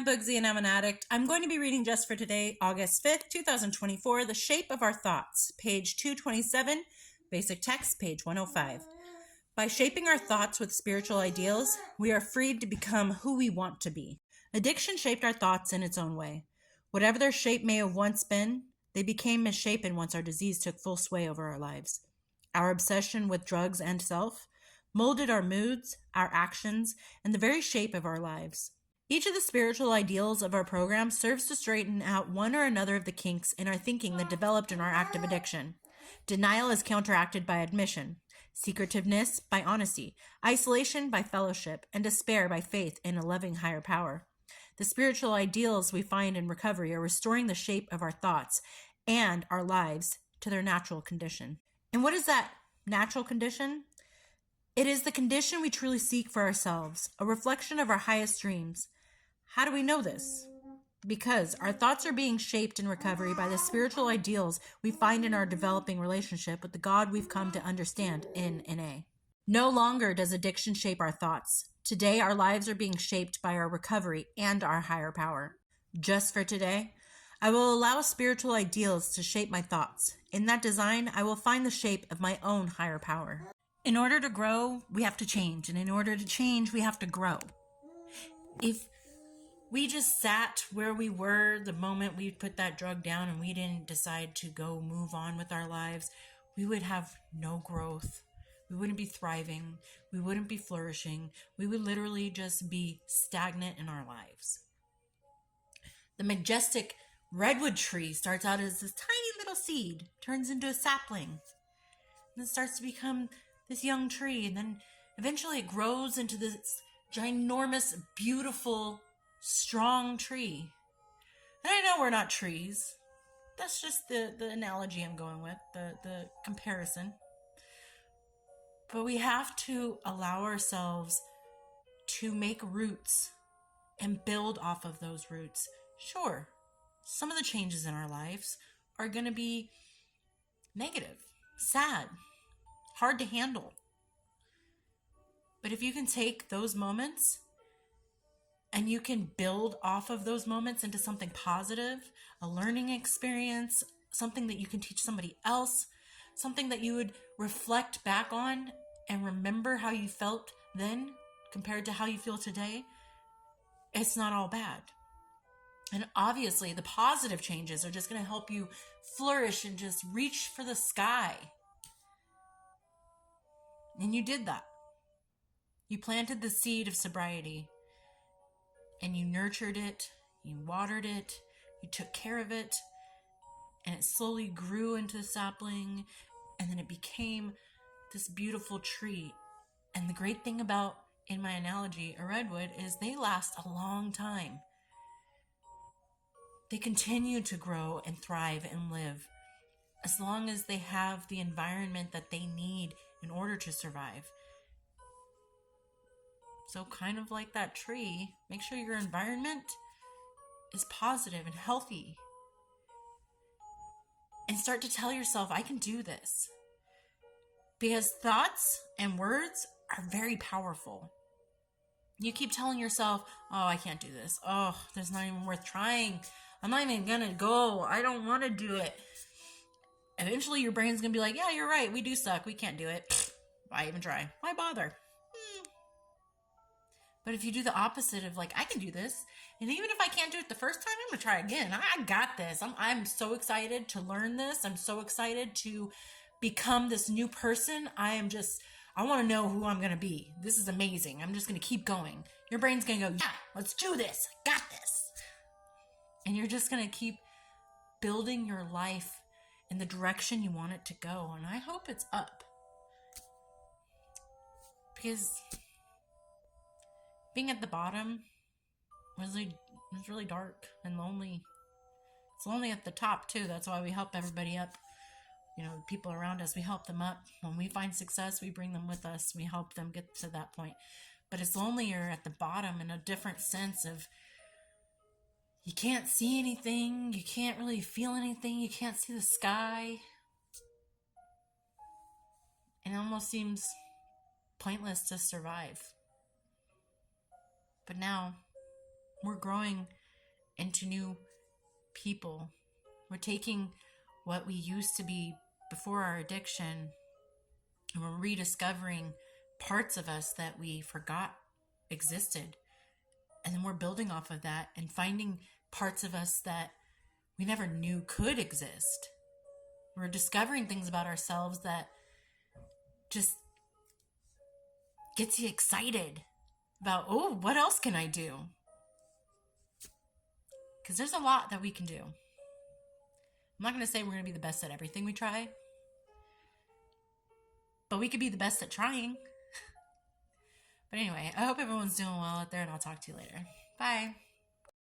Bugsy and I'm an addict. I'm going to be reading just for today, August 5th, 2024, The Shape of Our Thoughts, page 227, basic text, page 105. By shaping our thoughts with spiritual ideals, we are freed to become who we want to be. Addiction shaped our thoughts in its own way. Whatever their shape may have once been, they became misshapen once our disease took full sway over our lives. Our obsession with drugs and self molded our moods, our actions, and the very shape of our lives. Each of the spiritual ideals of our program serves to straighten out one or another of the kinks in our thinking that developed in our active addiction. Denial is counteracted by admission, secretiveness by honesty, isolation by fellowship, and despair by faith in a loving higher power. The spiritual ideals we find in recovery are restoring the shape of our thoughts and our lives to their natural condition. And what is that natural condition? It is the condition we truly seek for ourselves, a reflection of our highest dreams. How do we know this? Because our thoughts are being shaped in recovery by the spiritual ideals we find in our developing relationship with the God we've come to understand in NA. No longer does addiction shape our thoughts. Today, our lives are being shaped by our recovery and our higher power. Just for today, I will allow spiritual ideals to shape my thoughts. In that design, I will find the shape of my own higher power. In order to grow, we have to change. And in order to change, we have to grow. If we just sat where we were the moment we put that drug down and we didn't decide to go move on with our lives, we would have no growth. We wouldn't be thriving. We wouldn't be flourishing. We would literally just be stagnant in our lives. The majestic redwood tree starts out as this tiny little seed, turns into a sapling, and it starts to become this young tree, and then eventually it grows into this ginormous, beautiful, strong tree. And I know we're not trees. That's just the analogy I'm going with, the comparison. But we have to allow ourselves to make roots and build off of those roots. Sure, some of the changes in our lives are going to be negative, sad, hard to handle. But if you can take those moments and you can build off of those moments into something positive, a learning experience, something that you can teach somebody else, something that you would reflect back on and remember how you felt then compared to how you feel today, it's not all bad. And obviously, the positive changes are just going to help you flourish and just reach for the sky. And you did that. You planted the seed of sobriety and you nurtured it, you watered it, you took care of it, and it slowly grew into a sapling, and then it became this beautiful tree. And the great thing about, in my analogy, a redwood is they last a long time. They continue to grow and thrive and live as long as they have the environment that they need in order to survive. So kind of like that tree, make sure your environment is positive and healthy. And start to tell yourself, I can do this. Because thoughts and words are very powerful. You keep telling yourself, oh, I can't do this. Oh, there's not even worth trying. I'm not even going to go. I don't want to do it. Eventually your brain's going to be like, yeah, you're right. We do suck. We can't do it. Why even try? Why bother? But if you do the opposite of like, I can do this, and even if I can't do it the first time, I'm going to try again. I got this. I'm so excited to learn this. I'm so excited to become this new person. I want to know who I'm going to be. This is amazing. I'm just going to keep going. Your brain's going to go, yeah, let's do this. I got this. And you're just going to keep building your life in the direction you want it to go. And I hope it's up. Because being at the bottom was really dark and lonely. It's lonely at the top too. That's why we help everybody up. You know, people around us, we help them up. When we find success, we bring them with us. We help them get to that point. But it's lonelier at the bottom in a different sense of you can't see anything. You can't really feel anything. You can't see the sky. And it almost seems pointless to survive. But now, We're growing into new people. We're taking what we used to be before our addiction, and we're rediscovering parts of us that we forgot existed. And then we're building off of that and finding parts of us that we never knew could exist. We're discovering things about ourselves that just gets you excited about, oh, what else can I do? Because there's a lot that we can do. I'm not going to say we're going to be the best at everything we try, but we could be the best at trying. But anyway, I hope everyone's doing well out there, and I'll talk to you later. Bye.